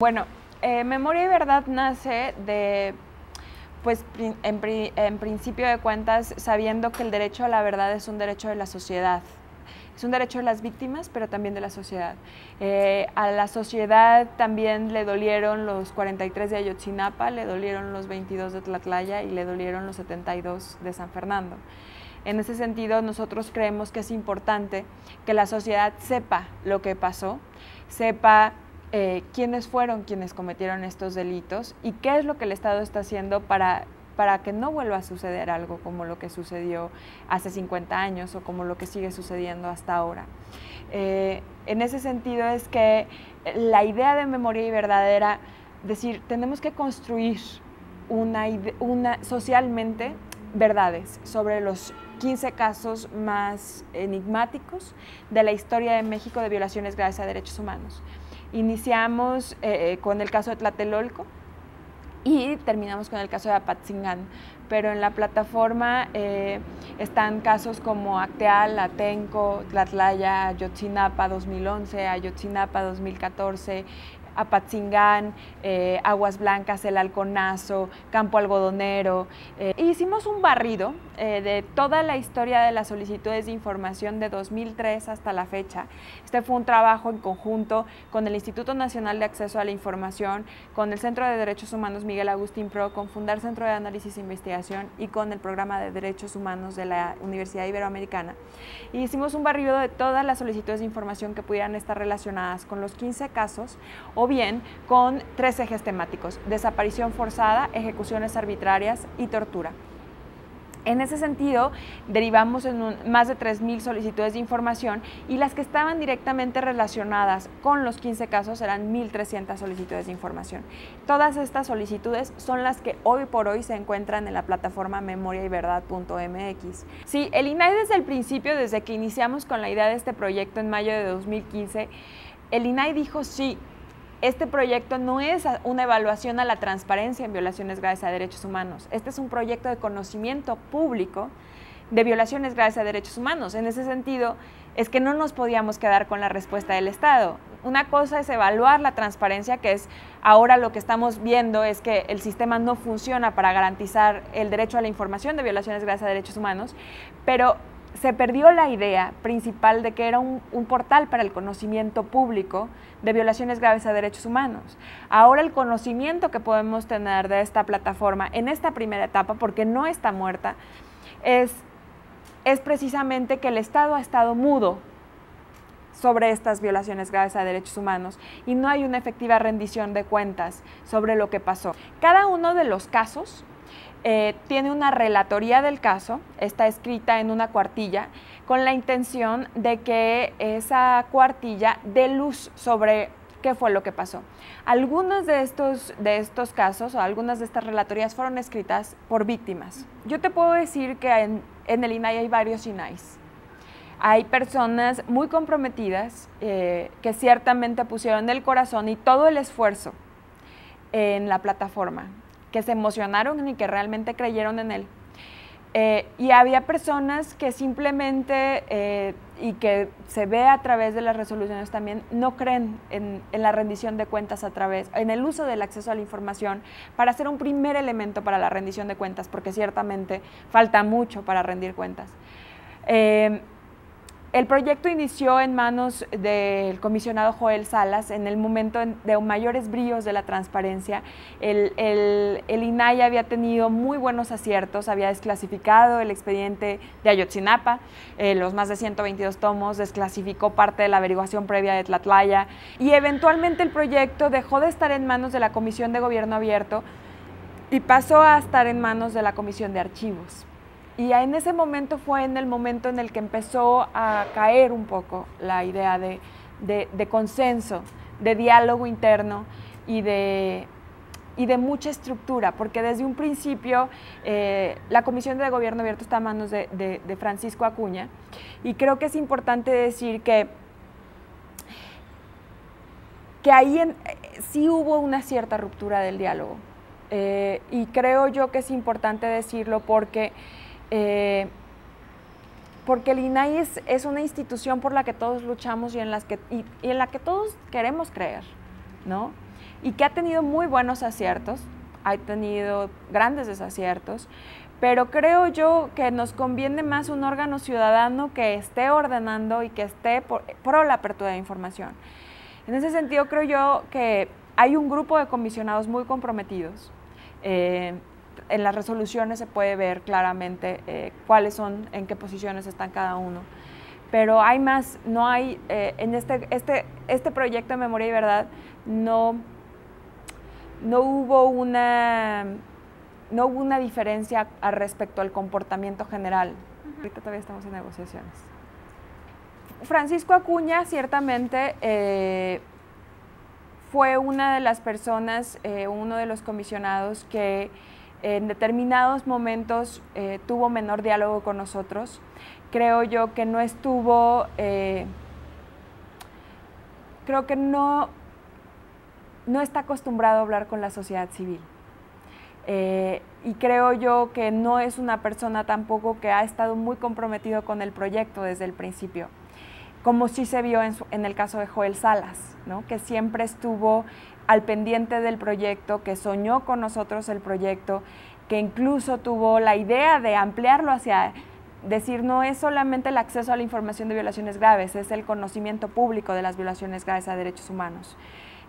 Bueno, Memoria y Verdad nace de, pues en principio de cuentas, sabiendo que el derecho a la verdad es un derecho de la sociedad. Es un derecho de las víctimas, pero también de la sociedad. A la sociedad también le dolieron los 43 de Ayotzinapa, le dolieron los 22 de Tlatlaya y le dolieron los 72 de San Fernando. En ese sentido, nosotros creemos que es importante que la sociedad sepa lo que pasó, sepa quiénes fueron quienes cometieron estos delitos y qué es lo que el Estado está haciendo para que no vuelva a suceder algo como lo que sucedió hace 50 años o como lo que sigue sucediendo hasta ahora. En ese sentido es que la idea de Memoria y Verdad era decir, tenemos que construir socialmente verdades sobre los 15 casos más enigmáticos de la historia de México de violaciones graves a derechos humanos. Iniciamos con el caso de Tlatelolco y terminamos con el caso de Apatzingán, pero en la plataforma están casos como Acteal, Atenco, Tlatlaya, Ayotzinapa 2011, Ayotzinapa 2014, Apatzingán, Aguas Blancas, El Halconazo, Campo Algodonero. Hicimos un barrido de toda la historia de las solicitudes de información de 2003 hasta la fecha. Este fue un trabajo en conjunto con el Instituto Nacional de Acceso a la Información, con el Centro de Derechos Humanos Miguel Agustín Pro, con Fundar Centro de Análisis e Investigación y con el Programa de Derechos Humanos de la Universidad Iberoamericana. Y hicimos un barrido de todas las solicitudes de información que pudieran estar relacionadas con los 15 casos o bien con 3 ejes temáticos: desaparición forzada, ejecuciones arbitrarias y tortura. En ese sentido, derivamos en más de 3,000 solicitudes de información y las que estaban directamente relacionadas con los 15 casos eran 1,300 solicitudes de información. Todas estas solicitudes son las que hoy por hoy se encuentran en la plataforma memoriayverdad.mx. Sí, el INAI desde el principio, desde que iniciamos con la idea de este proyecto en mayo de 2015, el INAI dijo sí. Este proyecto no es una evaluación a la transparencia en violaciones graves a derechos humanos. Este es un proyecto de conocimiento público de violaciones graves a derechos humanos. En ese sentido, es que no nos podíamos quedar con la respuesta del Estado. Una cosa es evaluar la transparencia, que es ahora lo que estamos viendo es que el sistema no funciona para garantizar el derecho a la información de violaciones graves a derechos humanos, pero se perdió la idea principal de que era un portal para el conocimiento público de violaciones graves a derechos humanos. Ahora el conocimiento que podemos tener de esta plataforma en esta primera etapa, porque no está muerta, es precisamente que el Estado ha estado mudo sobre estas violaciones graves a derechos humanos y no hay una efectiva rendición de cuentas sobre lo que pasó. Cada uno de los casos tiene una relatoría del caso, está escrita en una cuartilla, con la intención de que esa cuartilla dé luz sobre qué fue lo que pasó. Algunos de estos casos o algunas de estas relatorías fueron escritas por víctimas. Yo te puedo decir que en el INAI hay varios INAIs. Hay personas muy comprometidas que ciertamente pusieron el corazón y todo el esfuerzo en la plataforma, que se emocionaron y que realmente creyeron en él. Y había personas que simplemente, y que se ve a través de las resoluciones también, no creen en la rendición de cuentas en el uso del acceso a la información para ser un primer elemento para la rendición de cuentas, porque ciertamente falta mucho para rendir cuentas. El proyecto inició en manos del comisionado Joel Salas en el momento de mayores bríos de la transparencia. El INAI había tenido muy buenos aciertos, había desclasificado el expediente de Ayotzinapa, los más de 122 tomos, desclasificó parte de la averiguación previa de Tlatlaya y eventualmente el proyecto dejó de estar en manos de la Comisión de Gobierno Abierto y pasó a estar en manos de la Comisión de Archivos. Y en ese momento fue en el momento en el que empezó a caer un poco la idea de consenso, de diálogo interno y de mucha estructura, porque desde un principio la Comisión de Gobierno Abierto está a manos de Francisco Acuña, y creo que es importante decir que ahí sí hubo una cierta ruptura del diálogo, y creo yo que es importante decirlo porque el INAI es una institución por la que todos luchamos y en la que todos queremos creer, ¿no? y que ha tenido muy buenos aciertos, ha tenido grandes desaciertos, pero creo yo que nos conviene más un órgano ciudadano que esté ordenando y que esté por la apertura de información. En ese sentido, creo yo que hay un grupo de comisionados muy comprometidos. En las resoluciones se puede ver claramente cuáles son, en qué posiciones están cada uno. Pero hay más, no hay, en este proyecto de Memoria y Verdad no hubo una diferencia al respecto al comportamiento general. Ahorita todavía estamos en negociaciones. Francisco Acuña ciertamente fue una de las personas, uno de los comisionados que en determinados momentos tuvo menor diálogo con nosotros. Creo yo que no estuvo, creo que no está acostumbrado a hablar con la sociedad civil. Y creo yo que no es una persona tampoco que ha estado muy comprometido con el proyecto desde el principio, como sí se vio en el caso de Joel Salas, ¿no? Que siempre estuvo al pendiente del proyecto, que soñó con nosotros el proyecto, que incluso tuvo la idea de ampliarlo hacia decir no es solamente el acceso a la información de violaciones graves, es el conocimiento público de las violaciones graves a derechos humanos.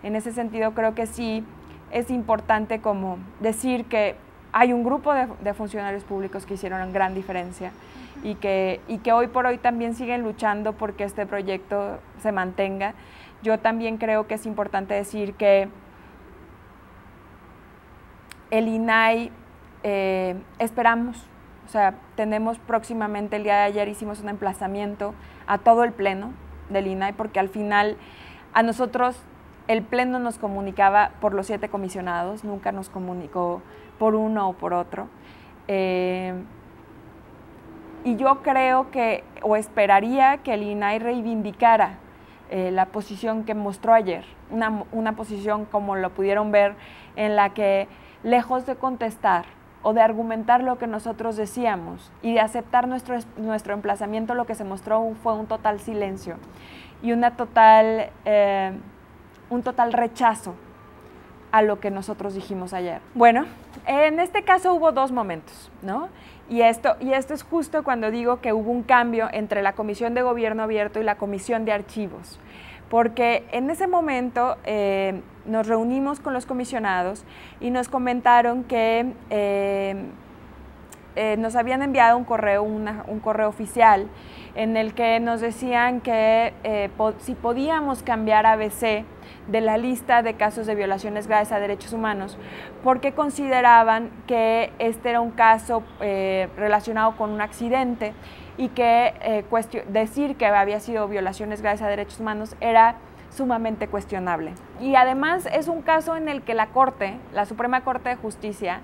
En ese sentido creo que sí es importante como decir que hay un grupo de funcionarios públicos que hicieron gran diferencia y que hoy por hoy también siguen luchando porque este proyecto se mantenga. Yo también creo que es importante decir que el INAI esperamos, o sea, tenemos próximamente, el día de ayer hicimos un emplazamiento a todo el pleno del INAI porque al final a nosotros el pleno nos comunicaba por los 7 comisionados, nunca nos comunicó por uno o por otro. Y yo creo que, o esperaría que el INAI reivindicara la posición que mostró ayer, una posición como lo pudieron ver, en la que lejos de contestar o de argumentar lo que nosotros decíamos y de aceptar nuestro emplazamiento, lo que se mostró fue un total silencio y un total rechazo a lo que nosotros dijimos ayer. Bueno, en este caso hubo 2 momentos, ¿no? Y esto es justo cuando digo que hubo un cambio entre la Comisión de Gobierno Abierto y la Comisión de Archivos, porque en ese momento nos reunimos con los comisionados y nos comentaron que nos habían enviado un correo oficial en el que nos decían que si podíamos cambiar a ABC de la lista de casos de violaciones graves a derechos humanos, porque consideraban que este era un caso relacionado con un accidente y que decir que había sido violaciones graves a derechos humanos era sumamente cuestionable. Y además es un caso en el que la Suprema Corte de Justicia,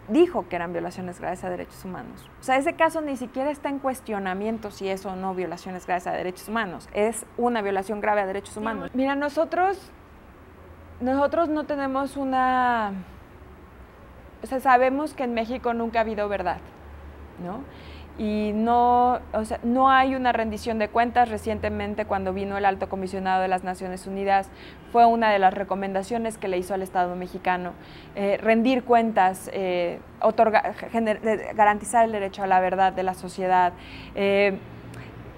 dijo que eran violaciones graves a derechos humanos. O sea, ese caso ni siquiera está en cuestionamiento si es o no violaciones graves a derechos humanos. Es una violación grave a derechos humanos. Mira, nosotros no tenemos una... O sea, sabemos que en México nunca ha habido verdad, ¿no? Y no hay una rendición de cuentas. Recientemente, cuando vino el Alto Comisionado de las Naciones Unidas, fue una de las recomendaciones que le hizo al Estado mexicano, rendir cuentas, garantizar el derecho a la verdad de la sociedad.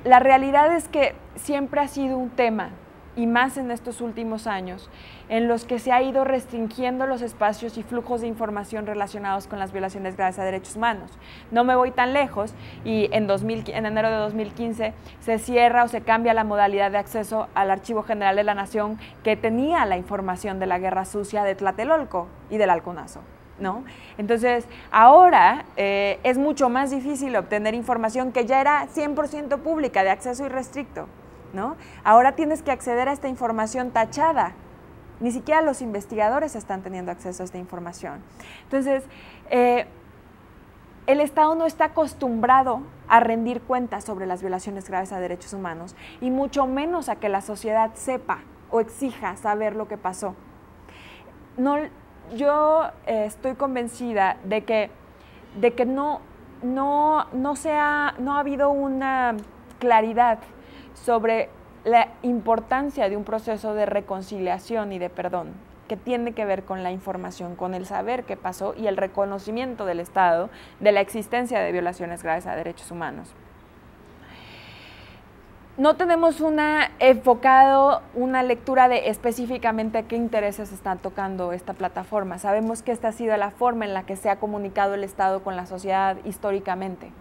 La realidad es que siempre ha sido un tema, y más en estos últimos años, en los que se ha ido restringiendo los espacios y flujos de información relacionados con las violaciones graves a derechos humanos. No me voy tan lejos y en enero de 2015 se cierra o se cambia la modalidad de acceso al Archivo General de la Nación que tenía la información de la Guerra Sucia de Tlatelolco y del Halconazo, ¿no? Entonces, ahora es mucho más difícil obtener información que ya era 100% pública, de acceso irrestricto, ¿no? Ahora tienes que acceder a esta información tachada. Ni siquiera los investigadores están teniendo acceso a esta información. Entonces, el Estado no está acostumbrado a rendir cuentas sobre las violaciones graves a derechos humanos y mucho menos a que la sociedad sepa o exija saber lo que pasó. Yo estoy convencida de que no ha habido una claridad sobre la importancia de un proceso de reconciliación y de perdón, que tiene que ver con la información, con el saber qué pasó y el reconocimiento del Estado de la existencia de violaciones graves a derechos humanos. No tenemos una lectura de específicamente qué intereses está tocando esta plataforma. Sabemos que esta ha sido la forma en la que se ha comunicado el Estado con la sociedad históricamente.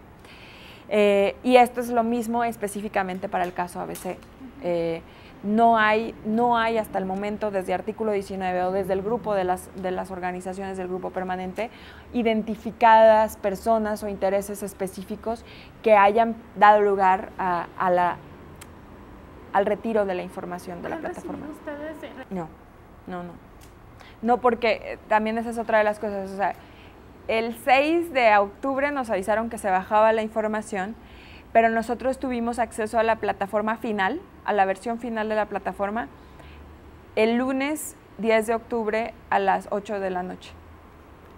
Y esto es lo mismo específicamente para el caso ABC. No hay hasta el momento, desde artículo 19 o desde el grupo de las organizaciones del grupo permanente, identificadas personas o intereses específicos que hayan dado lugar al retiro de la información de la plataforma. No, porque también esa es otra de las cosas. O sea, el 6 de octubre nos avisaron que se bajaba la información, pero nosotros tuvimos acceso a la plataforma final, a la versión final de la plataforma, el lunes 10 de octubre a las 8 de la noche.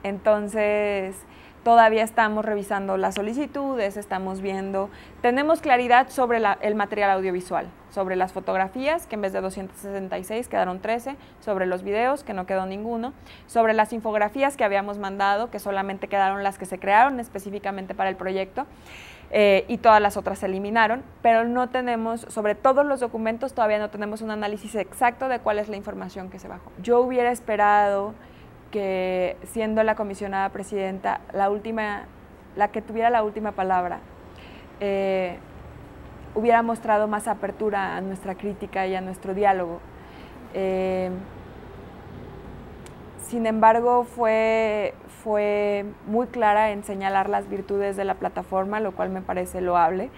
Entonces, todavía estamos revisando las solicitudes, estamos viendo, tenemos claridad sobre el material audiovisual, sobre las fotografías, que en vez de 266 quedaron 13, sobre los videos, que no quedó ninguno, sobre las infografías que habíamos mandado, que solamente quedaron las que se crearon específicamente para el proyecto, y todas las otras se eliminaron, pero no tenemos, sobre todos los documentos, todavía no tenemos un análisis exacto de cuál es la información que se bajó. Yo hubiera esperado que, siendo la comisionada presidenta, la que tuviera la última palabra, hubiera mostrado más apertura a nuestra crítica y a nuestro diálogo. Sin embargo, fue muy clara en señalar las virtudes de la plataforma, lo cual me parece loable,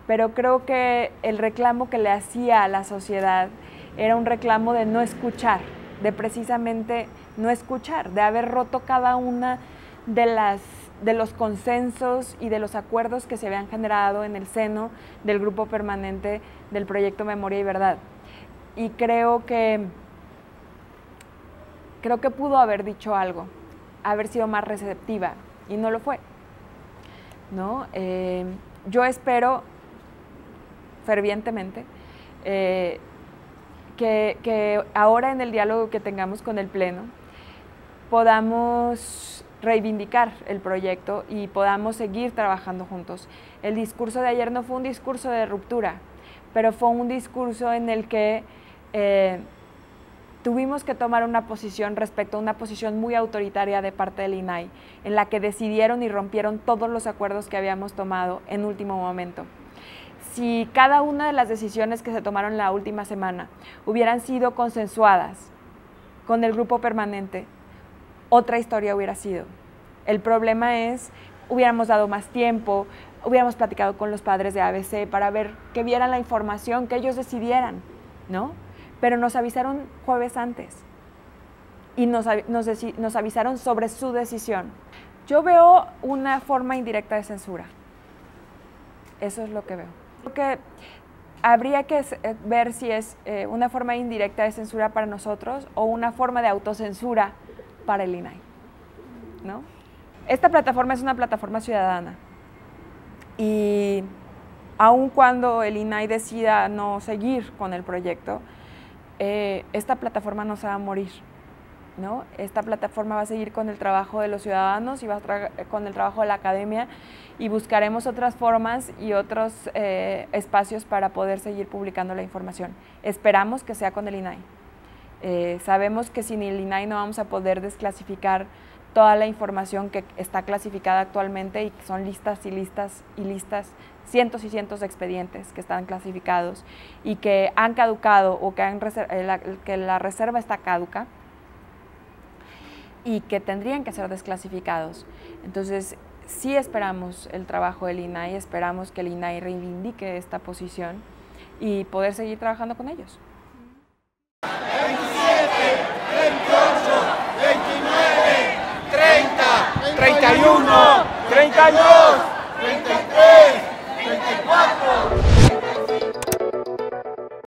pero creo que el reclamo que le hacía a la sociedad era un reclamo de no escuchar, de precisamente no escuchar, de haber roto cada una de los consensos y de los acuerdos que se habían generado en el seno del grupo permanente del proyecto Memoria y Verdad. Y creo que pudo haber dicho algo, haber sido más receptiva, y no lo fue, ¿no? Yo espero fervientemente que ahora en el diálogo que tengamos con el Pleno podamos reivindicar el proyecto y podamos seguir trabajando juntos. El discurso de ayer no fue un discurso de ruptura, pero fue un discurso en el que tuvimos que tomar una posición respecto a una posición muy autoritaria de parte del INAI, en la que decidieron y rompieron todos los acuerdos que habíamos tomado en último momento. Si cada una de las decisiones que se tomaron la última semana hubieran sido consensuadas con el grupo permanente, otra historia hubiera sido. El problema es, hubiéramos dado más tiempo, hubiéramos platicado con los padres de ABC para ver que vieran la información, que ellos decidieran, ¿no? Pero nos avisaron jueves antes y nos avisaron sobre su decisión. Yo veo una forma indirecta de censura. Eso es lo que veo. Creo que habría que ver si es una forma indirecta de censura para nosotros o una forma de autocensura para el INAI, ¿no? Esta plataforma es una plataforma ciudadana y aun cuando el INAI decida no seguir con el proyecto, esta plataforma no se va a morir, ¿no? Esta plataforma va a seguir con el trabajo de los ciudadanos y va a con el trabajo de la academia, y buscaremos otras formas y otros espacios para poder seguir publicando la información. Esperamos que sea con el INAI. Sabemos que sin el INAI no vamos a poder desclasificar toda la información que está clasificada actualmente, y que son listas y listas y listas, cientos y cientos de expedientes que están clasificados y que han caducado o que la reserva está caduca y que tendrían que ser desclasificados. Entonces, sí esperamos el trabajo del INAI, esperamos que el INAI reivindique esta posición y poder seguir trabajando con ellos. 27, 28, 29, 30, 31, 32.